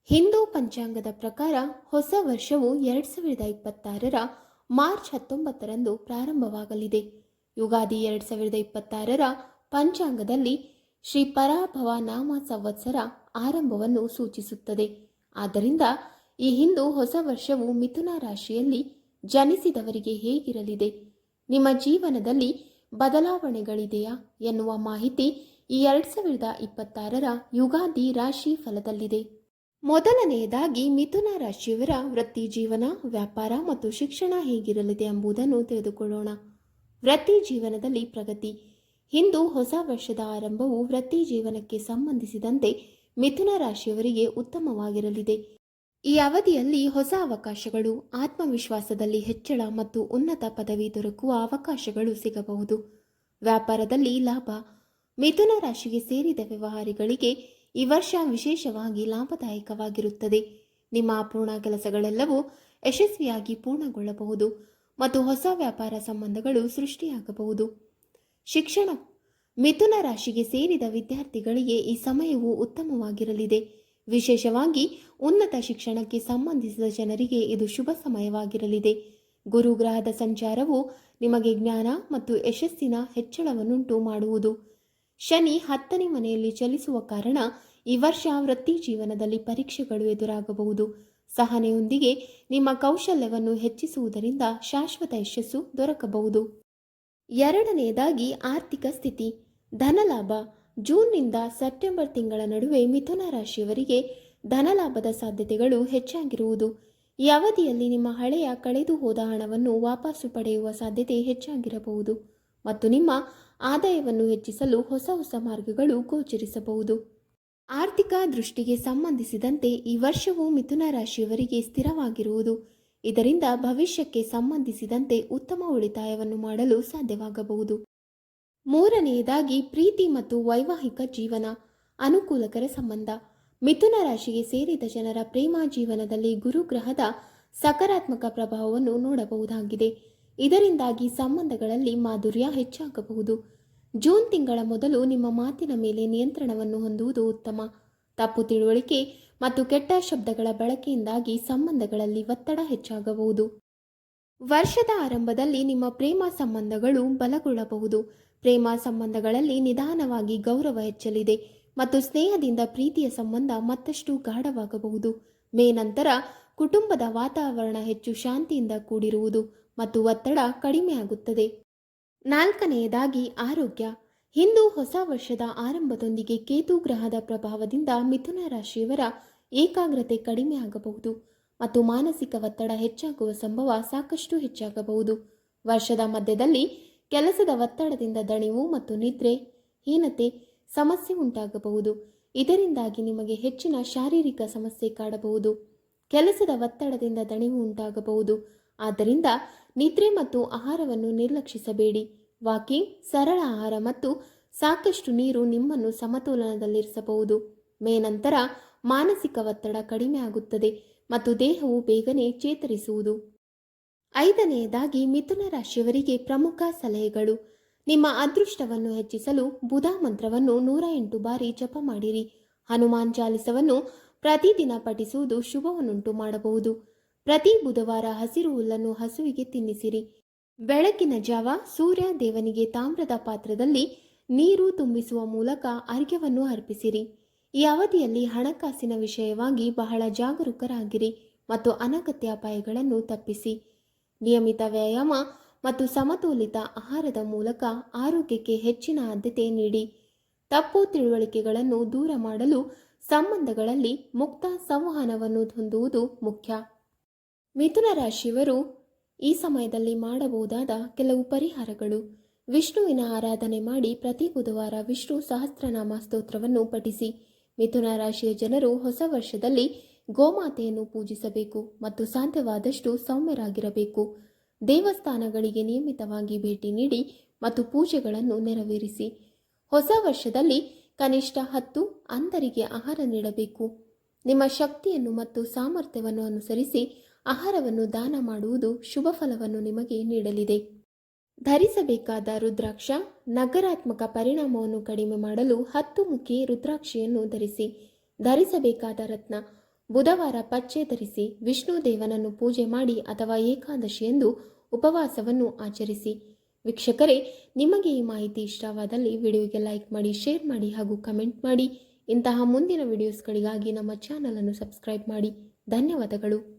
ಹಿಂದೂ ಪಂಚಾಂಗದ ಪ್ರಕಾರ ಹೊಸ ವರ್ಷವು 2026ರ ಮಾರ್ಚ್ 19ರಂದು ಪ್ರಾರಂಭವಾಗಲಿದೆ. ಯುಗಾದಿ 2026ರ ಪಂಚಾಂಗದಲ್ಲಿ ಶ್ರೀ ಪರಾಭವ ನಾಮ ಸಂವತ್ಸರ ಆರಂಭವನ್ನು ಸೂಚಿಸುತ್ತದೆ. ಆದ್ದರಿಂದ ಈ ಹಿಂದೂ ಹೊಸ ವರ್ಷವು ಮಿಥುನ ರಾಶಿಯಲ್ಲಿ ಜನಿಸಿದವರಿಗೆ ಹೇಗಿರಲಿದೆ, ನಿಮ್ಮ ಜೀವನದಲ್ಲಿ ಬದಲಾವಣೆಗಳಿದೆಯಾ ಎನ್ನುವ ಮಾಹಿತಿ ಈ 2026ರ ಯುಗಾದಿ ರಾಶಿ ಫಲದಲ್ಲಿದೆ. ಮೊದಲನೆಯದಾಗಿ ಮಿಥುನ ರಾಶಿಯವರ ವೃತ್ತಿ ಜೀವನ, ವ್ಯಾಪಾರ ಮತ್ತು ಶಿಕ್ಷಣ ಹೇಗಿರಲಿದೆ ಎಂಬುದನ್ನು ತಿಳಿದುಕೊಳ್ಳೋಣ. ವೃತ್ತಿ ಜೀವನದಲ್ಲಿ ಪ್ರಗತಿ. ಹಿಂದೂ ಹೊಸ ವರ್ಷದ ಆರಂಭವು ವೃತ್ತಿ ಜೀವನಕ್ಕೆ ಸಂಬಂಧಿಸಿದಂತೆ ಮಿಥುನ ರಾಶಿಯವರಿಗೆ ಉತ್ತಮವಾಗಿರಲಿದೆ. ಈ ಅವಧಿಯಲ್ಲಿ ಹೊಸ ಅವಕಾಶಗಳು, ಆತ್ಮವಿಶ್ವಾಸದಲ್ಲಿ ಹೆಚ್ಚಳ ಮತ್ತು ಉನ್ನತ ಪದವಿ ದೊರಕುವ ಅವಕಾಶಗಳು ಸಿಗಬಹುದು. ವ್ಯಾಪಾರದಲ್ಲಿ ಲಾಭ. ಮಿಥುನ ರಾಶಿಗೆ ಸೇರಿದ ವ್ಯವಹಾರಿಗಳಿಗೆ ಈ ವರ್ಷ ವಿಶೇಷವಾಗಿ ಲಾಭದಾಯಕವಾಗಿರುತ್ತದೆ. ನಿಮ್ಮ ಅಪೂರ್ಣ ಕೆಲಸಗಳೆಲ್ಲವೂ ಯಶಸ್ವಿಯಾಗಿ ಪೂರ್ಣಗೊಳ್ಳಬಹುದು ಮತ್ತು ಹೊಸ ವ್ಯಾಪಾರ ಸಂಬಂಧಗಳು ಸೃಷ್ಟಿಯಾಗಬಹುದು. ಶಿಕ್ಷಣ. ಮಿಥುನ ರಾಶಿಗೆ ಸೇರಿದ ವಿದ್ಯಾರ್ಥಿಗಳಿಗೆ ಈ ಸಮಯವು ಉತ್ತಮವಾಗಿರಲಿದೆ. ವಿಶೇಷವಾಗಿ ಉನ್ನತ ಶಿಕ್ಷಣಕ್ಕೆ ಸಂಬಂಧಿಸಿದ ಜನರಿಗೆ ಇದು ಶುಭ ಸಮಯವಾಗಿರಲಿದೆ. ಗುರುಗ್ರಹದ ಸಂಚಾರವು ನಿಮಗೆ ಜ್ಞಾನ ಮತ್ತು ಯಶಸ್ಸಿನ ಹೆಚ್ಚಳವನ್ನುಂಟು ಮಾಡುವುದು. ಶನಿ 10ನೇ ಮನೆಯಲ್ಲಿ ಚಲಿಸುವ ಕಾರಣ ಈ ವರ್ಷ ವೃತ್ತಿ ಜೀವನದಲ್ಲಿ ಪರೀಕ್ಷೆಗಳು ಎದುರಾಗಬಹುದು. ಸಹನೆಯೊಂದಿಗೆ ನಿಮ್ಮ ಕೌಶಲ್ಯವನ್ನು ಹೆಚ್ಚಿಸುವುದರಿಂದ ಶಾಶ್ವತ ಯಶಸ್ಸು ದೊರಕಬಹುದು. ಎರಡನೆಯದಾಗಿ ಆರ್ಥಿಕ ಸ್ಥಿತಿ. ಧನಲಾಭ. ಜೂನ್ನಿಂದ ಸೆಪ್ಟೆಂಬರ್ ತಿಂಗಳ ನಡುವೆ ಮಿಥುನ ರಾಶಿಯವರಿಗೆ ಧನಲಾಭದ ಸಾಧ್ಯತೆಗಳು ಹೆಚ್ಚಾಗಿರುವುದು. ಈ ಅವಧಿಯಲ್ಲಿ ನಿಮ್ಮ ಹಳೆಯ ಕಳೆದು ಹೋದ ಹಣವನ್ನು ವಾಪಸ್ಸು ಪಡೆಯುವ ಸಾಧ್ಯತೆ ಹೆಚ್ಚಾಗಿರಬಹುದು ಮತ್ತು ನಿಮ್ಮ ಆದಾಯವನ್ನು ಹೆಚ್ಚಿಸಲು ಹೊಸ ಹೊಸ ಮಾರ್ಗಗಳು ಗೋಚರಿಸಬಹುದು. ಆರ್ಥಿಕ ದೃಷ್ಟಿಗೆ ಸಂಬಂಧಿಸಿದಂತೆ ಈ ವರ್ಷವು ಮಿಥುನ ರಾಶಿಯವರಿಗೆ ಸ್ಥಿರವಾಗಿರುವುದು. ಇದರಿಂದ ಭವಿಷ್ಯಕ್ಕೆ ಸಂಬಂಧಿಸಿದಂತೆ ಉತ್ತಮ ಉಳಿತಾಯವನ್ನು ಮಾಡಲು ಸಾಧ್ಯವಾಗಬಹುದು. ಮೂರನೆಯದಾಗಿ ಪ್ರೀತಿ ಮತ್ತು ವೈವಾಹಿಕ ಜೀವನ. ಅನುಕೂಲಕರ ಸಂಬಂಧ. ಮಿಥುನ ರಾಶಿಗೆ ಸೇರಿದ ಜನರ ಪ್ರೇಮ ಜೀವನದಲ್ಲಿ ಗುರುಗ್ರಹದ ಸಕಾರಾತ್ಮಕ ಪ್ರಭಾವವನ್ನು ನೋಡಬಹುದಾಗಿದೆ. ಇದರಿಂದಾಗಿ ಸಂಬಂಧಗಳಲ್ಲಿ ಮಾಧುರ್ಯ ಹೆಚ್ಚಾಗಬಹುದು. ಜೂನ್ ತಿಂಗಳ ಮೊದಲು ನಿಮ್ಮ ಮಾತಿನ ಮೇಲೆ ನಿಯಂತ್ರಣವನ್ನು ಹೊಂದುವುದು ಉತ್ತಮ. ತಪ್ಪು ತಿಳುವಳಿಕೆ ಮತ್ತು ಕೆಟ್ಟ ಶಬ್ದಗಳ ಬಳಕೆಯಿಂದಾಗಿ ಸಂಬಂಧಗಳಲ್ಲಿ ಒತ್ತಡ ಹೆಚ್ಚಾಗಬಹುದು. ವರ್ಷದ ಆರಂಭದಲ್ಲಿ ನಿಮ್ಮ ಪ್ರೇಮ ಸಂಬಂಧಗಳು ಬಲಗೊಳ್ಳಬಹುದು. ಪ್ರೇಮ ಸಂಬಂಧಗಳಲ್ಲಿ ನಿಧಾನವಾಗಿ ಗೌರವ ಹೆಚ್ಚಲಿದೆ ಮತ್ತು ಸ್ನೇಹದಿಂದ ಪ್ರೀತಿಯ ಸಂಬಂಧ ಮತ್ತಷ್ಟು ಗಾಢವಾಗಬಹುದು. ಮೇ ನಂತರ ಕುಟುಂಬದ ವಾತಾವರಣ ಹೆಚ್ಚು ಶಾಂತಿಯಿಂದ ಕೂಡಿರುವುದು ಮತ್ತು ಒತ್ತಡ ಕಡಿಮೆಯಾಗುತ್ತದೆ. ನಾಲ್ಕನೆಯದಾಗಿ ಆರೋಗ್ಯ. ಹಿಂದೂ ಹೊಸ ವರ್ಷದ ಆರಂಭದೊಂದಿಗೆ ಕೇತು ಗ್ರಹದ ಪ್ರಭಾವದಿಂದ ಮಿಥುನ ರಾಶಿಯವರ ಏಕಾಗ್ರತೆ ಕಡಿಮೆಯಾಗಬಹುದು ಮತ್ತು ಮಾನಸಿಕ ಒತ್ತಡ ಹೆಚ್ಚಾಗುವ ಸಂಭವ ಸಾಕಷ್ಟು ಹೆಚ್ಚಾಗಬಹುದು. ವರ್ಷದ ಮಧ್ಯದಲ್ಲಿ ಕೆಲಸದ ಒತ್ತಡದಿಂದ ದಣಿವು ಮತ್ತು ನಿದ್ರೆ ಹೀನತೆ ಸಮಸ್ಯೆ ಉಂಟಾಗಬಹುದು. ಇದರಿಂದಾಗಿ ನಿಮಗೆ ಹೆಚ್ಚಿನ ಶಾರೀರಿಕ ಸಮಸ್ಯೆ ಕಾಡಬಹುದು. ಕೆಲಸದ ಒತ್ತಡದಿಂದ ದಣಿವು ಉಂಟಾಗಬಹುದು. ಆದ್ದರಿಂದ ನಿದ್ರೆ ಮತ್ತು ಆಹಾರವನ್ನು ನಿರ್ಲಕ್ಷಿಸಬೇಡಿ. ವಾಕಿಂಗ್, ಸರಳ ಆಹಾರ ಮತ್ತು ಸಾಕಷ್ಟು ನೀರು ನಿಮ್ಮನ್ನು ಸಮತೋಲನದಲ್ಲಿರಿಸಬಹುದು. ಮೇ ನಂತರ ಮಾನಸಿಕ ಒತ್ತಡ ಕಡಿಮೆ ಆಗುತ್ತದೆ ಮತ್ತು ದೇಹವು ಬೇಗನೆ ಚೇತರಿಸುವುದು. ಐದನೆಯದಾಗಿ ಮಿಥುನ ರಾಶಿಯವರಿಗೆ ಪ್ರಮುಖ ಸಲಹೆಗಳು. ನಿಮ್ಮ ಅದೃಷ್ಟವನ್ನು ಹೆಚ್ಚಿಸಲು ಬುಧ ಮಂತ್ರವನ್ನು 108 ಬಾರಿ ಜಪ ಮಾಡಿರಿ. ಹನುಮಾನ್ ಚಾಲಿಸವನ್ನು ಪ್ರತಿದಿನ ಪಠಿಸುವುದು ಶುಭವನ್ನುಂಟು ಮಾಡಬಹುದು. ಪ್ರತಿ ಬುಧವಾರ ಹಸಿರು ಹುಲ್ಲನ್ನು ಹಸುವಿಗೆ ತಿನ್ನಿಸಿರಿ. ಬೆಳಗಿನ ಜಾವ ಸೂರ್ಯ ದೇವನಿಗೆ ತಾಮ್ರದ ಪಾತ್ರದಲ್ಲಿ ನೀರು ತುಂಬಿಸುವ ಮೂಲಕ ಅರ್ಘ್ಯವನ್ನು ಅರ್ಪಿಸಿರಿ. ಈ ಅವಧಿಯಲ್ಲಿ ಹಣಕಾಸಿನ ವಿಷಯವಾಗಿ ಬಹಳ ಜಾಗರೂಕರಾಗಿರಿ ಮತ್ತು ಅನಗತ್ಯ ಅಪಾಯಗಳನ್ನು ತಪ್ಪಿಸಿ. ನಿಯಮಿತ ವ್ಯಾಯಾಮ ಮತ್ತು ಸಮತೋಲಿತ ಆಹಾರದ ಮೂಲಕ ಆರೋಗ್ಯಕ್ಕೆ ಹೆಚ್ಚಿನ ಆದ್ಯತೆ ನೀಡಿ. ತಪ್ಪು ತಿಳುವಳಿಕೆಗಳನ್ನು ದೂರ ಮಾಡಲು ಸಂಬಂಧಗಳಲ್ಲಿ ಮುಕ್ತ ಸಂವಹನವನ್ನು ಹೊಂದುವುದು ಮುಖ್ಯ. ಮಿಥುನ ರಾಶಿಯವರು ಈ ಸಮಯದಲ್ಲಿ ಮಾಡಬಹುದಾದ ಕೆಲವು ಪರಿಹಾರಗಳು. ವಿಷ್ಣುವಿನ ಆರಾಧನೆ ಮಾಡಿ ಪ್ರತಿ ಬುಧವಾರ ವಿಷ್ಣು ಸಹಸ್ರನಾಮ ಸ್ತೋತ್ರವನ್ನು ಪಠಿಸಿ. ಮಿಥುನ ರಾಶಿಯ ಜನರು ಹೊಸ ವರ್ಷದಲ್ಲಿ ಗೋಮಾತೆಯನ್ನು ಪೂಜಿಸಬೇಕು ಮತ್ತು ಸಾಧ್ಯವಾದಷ್ಟು ಸೌಮ್ಯರಾಗಿರಬೇಕು. ದೇವಸ್ಥಾನಗಳಿಗೆ ನಿಯಮಿತವಾಗಿ ಭೇಟಿ ನೀಡಿ ಮತ್ತು ಪೂಜೆಗಳನ್ನು ನೆರವೇರಿಸಿ. ಹೊಸ ವರ್ಷದಲ್ಲಿ ಕನಿಷ್ಠ 10 ಅಂಧರಿಗೆ ಆಹಾರ ನೀಡಬೇಕು. ನಿಮ್ಮ ಶಕ್ತಿಯನ್ನು ಮತ್ತು ಸಾಮರ್ಥ್ಯವನ್ನು ಅನುಸರಿಸಿ ಆಹಾರವನ್ನು ದಾನ ಮಾಡುವುದು ಶುಭ ಫಲವನ್ನು ನಿಮಗೆ ನೀಡಲಿದೆ. ಧರಿಸಬೇಕಾದ ರುದ್ರಾಕ್ಷ. ನಕಾರಾತ್ಮಕ ಪರಿಣಾಮವನ್ನು ಕಡಿಮೆ ಮಾಡಲು 10 ಮುಖಿ ರುದ್ರಾಕ್ಷಿಯನ್ನು ಧರಿಸಿ. ಧರಿಸಬೇಕಾದ ರತ್ನ. ಬುಧವಾರ ಪಚ್ಚೆ ಧರಿಸಿ ವಿಷ್ಣು ದೇವನನ್ನು ಪೂಜೆ ಮಾಡಿ ಅಥವಾ ಏಕಾದಶಿಯಂದು ಉಪವಾಸವನ್ನು ಆಚರಿಸಿ. ವೀಕ್ಷಕರೇ, ನಿಮಗೆ ಈ ಮಾಹಿತಿ ಇಷ್ಟವಾದಲ್ಲಿ ವಿಡಿಯೋಗೆ ಲೈಕ್ ಮಾಡಿ, ಶೇರ್ ಮಾಡಿ ಹಾಗೂ ಕಮೆಂಟ್ ಮಾಡಿ. ಇಂತಹ ಮುಂದಿನ ವಿಡಿಯೋಸ್ಗಳಿಗಾಗಿ ನಮ್ಮ ಚಾನಲನ್ನು ಸಬ್ಸ್ಕ್ರೈಬ್ ಮಾಡಿ. ಧನ್ಯವಾದಗಳು.